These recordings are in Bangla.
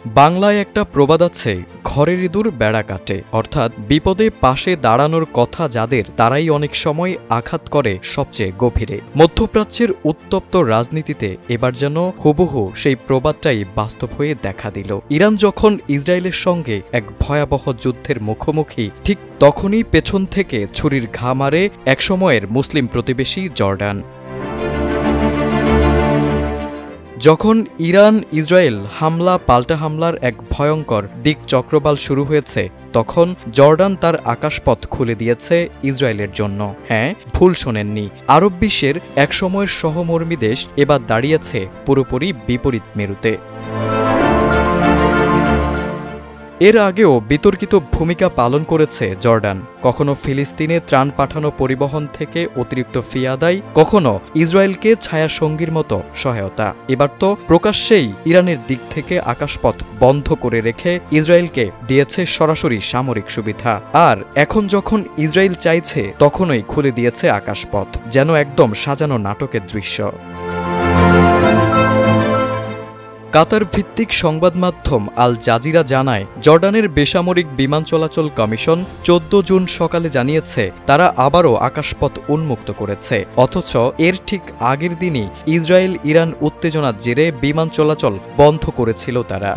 বাংলায় একটা প্রবাদ আছে, ঘরের ইঁদুর বেড়া কাটে। অর্থাৎ বিপদে পাশে দাঁড়ানোর কথা যাদের, তারাই অনেক সময় আঘাত করে সবচেয়ে গভীরে। মধ্যপ্রাচ্যের উত্তপ্ত রাজনীতিতে এবার যেন হুবহু সেই প্রবাদটাই বাস্তব হয়ে দেখা দিল। ইরান যখন ইসরায়েলের সঙ্গে এক ভয়াবহ যুদ্ধের মুখোমুখি, ঠিক তখনই পেছন থেকে ছুরির ঘা মারে একসময়ের মুসলিম প্রতিবেশী জর্ডান। যখন ইরান ইসরায়েল হামলা পাল্টা হামলার এক ভয়ঙ্কর দিক চক্রবাল শুরু হয়েছে, তখন জর্ডান তার আকাশপথ খুলে দিয়েছে ইসরায়েলের জন্য। হ্যাঁ, ভুল শোনেননি, আরব বিশ্বের একসময়ের সহমর্মী দেশ এবার দাঁড়িয়েছে পুরোপুরি বিপরীত মেরুতে। এর আগেও বিতর্কিত ভূমিকা পালন করেছে জর্ডান। কখনো ফিলিস্তিনে ত্রাণ পাঠানো পরিবহন থেকে অতিরিক্ত ফি আদায়, কখনো ইসরায়েলকে ছায়াসঙ্গীর মতো সহায়তা। এবার তো প্রকাশ্যেই ইরানের দিক থেকে আকাশপথ বন্ধ করে রেখে ইসরায়েলকে দিয়েছে সরাসরি সামরিক সুবিধা। আর এখন যখন ইসরায়েল চাইছে, তখনই খুলে দিয়েছে আকাশপথ, যেন একদম সাজানো নাটকের দৃশ্য। কাতার ভিত্তিক সংবাদ মাধ্যম আল জাজিরা জানায়, জর্ডানের বেসামরিক বিমান চলাচল কমিশন 14 জুন সকালে জানিয়েছে তারা আবারও আকাশপথ উন্মুক্ত করেছে। অথচ এর ঠিক আগের দিনই ইসরায়েল ইরান উত্তেজনার জেরে বিমান চলাচল বন্ধ করেছিল তারা।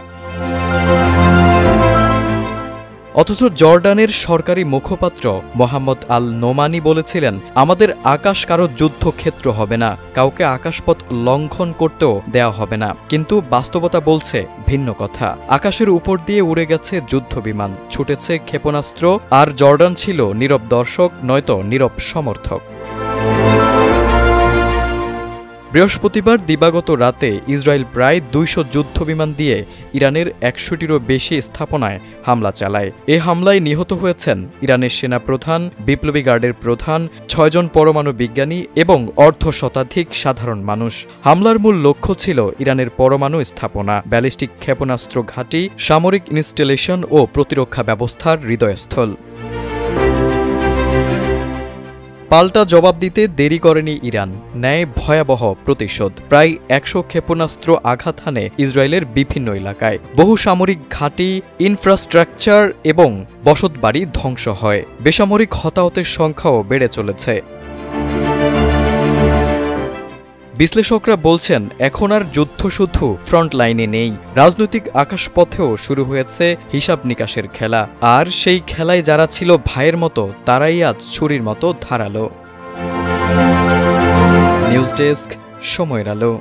অথচ জর্ডানের সরকারি মুখপাত্র মোহাম্মদ আল নোমানি বলেছিলেন, আমাদের আকাশ কারো যুদ্ধক্ষেত্র হবে না, কাউকে আকাশপথ লঙ্ঘন করতেও দেওয়া হবে না। কিন্তু বাস্তবতা বলছে ভিন্ন কথা। আকাশের উপর দিয়ে উড়ে গেছে যুদ্ধ বিমান, ছুটেছে ক্ষেপণাস্ত্র, আর জর্ডান ছিল নীরব দর্শক, নয়তো নীরব সমর্থক। বৃহস্পতিবার দিবাগত রাতে ইসরায়েল প্রায় 200 যুদ্ধবিমান দিয়ে ইরানের 100টিরও বেশি স্থাপনায় হামলা চালায়। এ হামলায় নিহত হয়েছেন ইরানের সেনাপ্রধান, বিপ্লবী গার্ডের প্রধান, 6 জন পরমাণু বিজ্ঞানী এবং অর্ধশতাধিক সাধারণ মানুষ। হামলার মূল লক্ষ্য ছিল ইরানের পরমাণু স্থাপনা, ব্যালিস্টিক ক্ষেপণাস্ত্র ঘাঁটি, সামরিক ইনস্টলেশন ও প্রতিরক্ষা ব্যবস্থার হৃদয়স্থল। পাল্টা জবাব দিতে দেরি করেনি ইরান, নেয় ভয়াবহ প্রতিশোধ। প্রায় 100 ক্ষেপণাস্ত্র আঘাত হানে ইসরায়েলের বিভিন্ন এলাকায়। বহু সামরিক ঘাঁটি, ইনফ্রাস্ট্রাকচার এবং বসতবাড়ি ধ্বংস হয়। বেসামরিক হতাহতের সংখ্যাও বেড়ে চলেছে। বিশ্লেষকরা বলছেন, এখন আর যুদ্ধ শুধু ফ্রন্ট লাইনে নেই, রাজনৈতিক আকাশপথেও শুরু হয়েছে হিসাব নিকাশের খেলা। আর সেই খেলায় যারা ছিল ভাইয়ের মতো, তারাই আজ ছুরির মতো ধারালো। নিউজ ডেস্ক, সময়ের আলো।